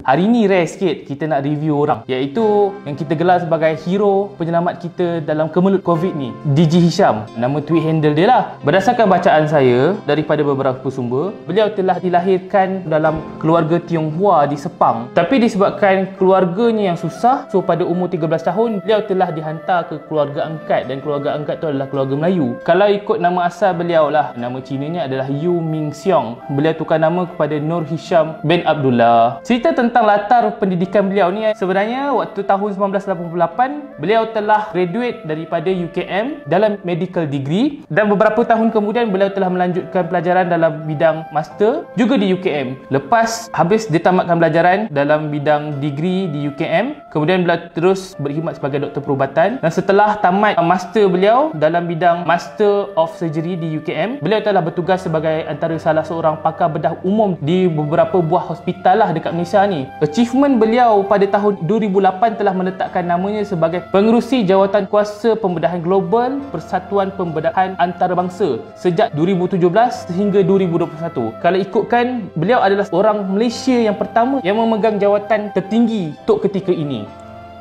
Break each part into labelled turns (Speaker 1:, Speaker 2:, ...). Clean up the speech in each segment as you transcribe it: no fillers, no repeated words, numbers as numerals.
Speaker 1: Hari ni rare sikit kita nak review orang, iaitu yang kita gelar sebagai hero penyelamat kita dalam kemelut COVID ni, DJ Hisham. Nama tweet handle dia lah. Berdasarkan bacaan saya daripada beberapa sumber, beliau telah dilahirkan dalam keluarga Tionghoa di Sepang. Tapi disebabkan keluarganya yang susah, so pada umur 13 tahun beliau telah dihantar ke keluarga angkat, dan keluarga angkat tu adalah keluarga Melayu. Kalau ikut nama asal beliau lah, nama Cinanya adalah Yu Ming Siong. Beliau tukar nama kepada Nur Hisham bin Abdullah. Cerita tentang latar pendidikan beliau ni, sebenarnya waktu tahun 1988 beliau telah graduate daripada UKM dalam medical degree, dan beberapa tahun kemudian beliau telah melanjutkan pelajaran dalam bidang master juga di UKM. Lepas habis dia tamatkan pelajaran dalam bidang degree di UKM, kemudian beliau terus berkhidmat sebagai doktor perubatan, dan setelah tamat master beliau dalam bidang Master of Surgery di UKM, beliau telah bertugas sebagai antara salah seorang pakar bedah umum di beberapa buah hospital lah dekat Malaysia ni. Achievement beliau pada tahun 2008 telah meletakkan namanya sebagai pengerusi jawatan kuasa pembedahan global Persatuan Pembedahan Antarabangsa sejak 2017 sehingga 2021. Kalau ikutkan, beliau adalah orang Malaysia yang pertama yang memegang jawatan tertinggi untuk ketika ini.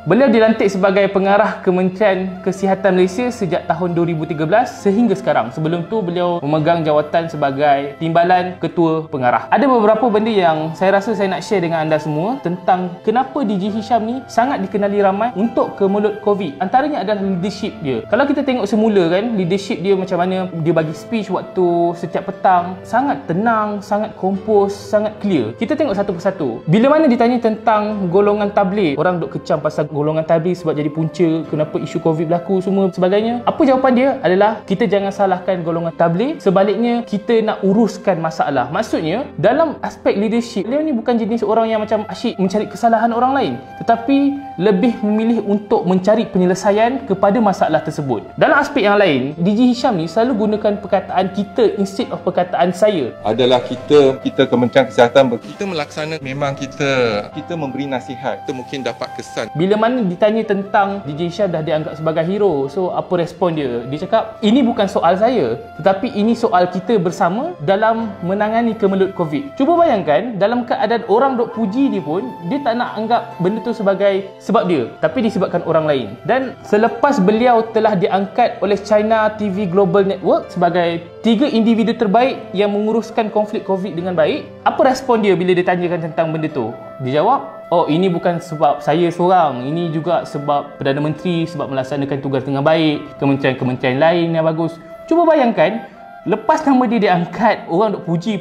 Speaker 1: Beliau dilantik sebagai pengarah Kementerian Kesihatan Malaysia sejak tahun 2013 sehingga sekarang. Sebelum tu beliau memegang jawatan sebagai Timbalan Ketua Pengarah. Ada beberapa benda yang saya rasa saya nak share dengan anda semua tentang kenapa DJ Hisham ni sangat dikenali ramai untuk kemelut COVID. Antaranya adalah leadership dia. Kalau kita tengok semula kan, leadership dia macam mana dia bagi speech waktu setiap petang, sangat tenang, sangat kompos, sangat clear. Kita tengok satu persatu. Bila mana ditanya tentang golongan tabligh, orang duk kecam pasal golongan tabligh sebab jadi punca kenapa isu COVID berlaku semua sebagainya. Apa jawapan dia adalah, kita jangan salahkan golongan tabligh, sebaliknya kita nak uruskan masalah. Maksudnya dalam aspek leadership, beliau ni bukan jenis orang yang macam asyik mencari kesalahan orang lain, tetapi lebih memilih untuk mencari penyelesaian kepada masalah tersebut. Dalam aspek yang lain, DJ Hisham ni selalu gunakan perkataan kita instead of perkataan saya.
Speaker 2: Adalah kita Kementerian Kesihatan, kita melaksanakan, memang kita memberi nasihat, kita mungkin dapat kesan.
Speaker 1: Bila mana ditanya tentang DJ Hisham dah dianggap sebagai hero, so apa respon dia? Dia cakap, ini bukan soal saya, tetapi ini soal kita bersama dalam menangani kemelut COVID. Cuba bayangkan, dalam keadaan orang duk puji dia pun, dia tak nak anggap benda tu sebagai sebab dia, tapi disebabkan orang lain. Dan selepas beliau telah diangkat oleh China TV Global Network sebagai 3 individu terbaik yang menguruskan konflik COVID dengan baik, apa respon dia bila ditanyakan tentang benda tu? Dia jawab, oh, ini bukan sebab saya seorang, ini juga sebab Perdana Menteri sebab melaksanakan tugas dengan baik, kementerian-kementerian lain yang bagus. Cuba bayangkan, lepas nama dia diangkat, orang duk puji,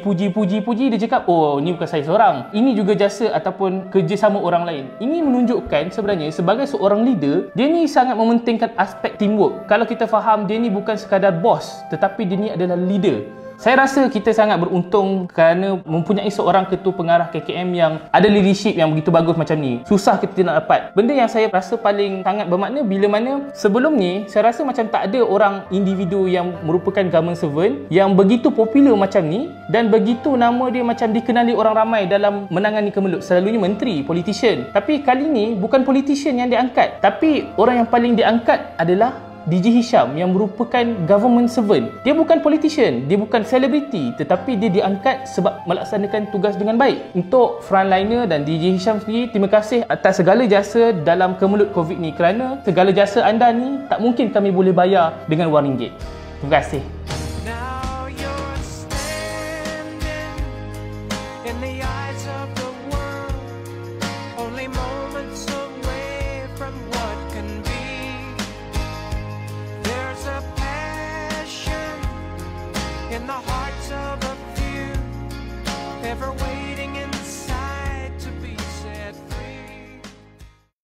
Speaker 1: dia cakap, oh, ini bukan saya seorang, ini juga jasa ataupun kerjasama orang lain. Ini menunjukkan sebenarnya sebagai seorang leader, dia ni sangat mementingkan aspek teamwork. Kalau kita faham, dia ni bukan sekadar bos, tetapi dia ni adalah leader. Saya rasa kita sangat beruntung kerana mempunyai seorang ketua pengarah KKM yang ada leadership yang begitu bagus macam ni. Susah kita nak dapat. Benda yang saya rasa paling sangat bermakna bila mana sebelum ni saya rasa macam tak ada orang individu yang merupakan government servant yang begitu popular macam ni, dan begitu nama dia macam dikenali orang ramai dalam menangani kemelut. Selalunya menteri, politician. Tapi kali ni bukan politician yang diangkat, tapi orang yang paling diangkat adalah DJ Hisham yang merupakan government servant. Dia bukan politician, dia bukan selebriti, tetapi dia diangkat sebab melaksanakan tugas dengan baik. Untuk frontliner dan DJ Hisham sendiri, terima kasih atas segala jasa dalam kemelut COVID ni, kerana segala jasa anda ni tak mungkin kami boleh bayar dengan wang ringgit. Terima kasih.
Speaker 3: In the hearts of a few, everywhere.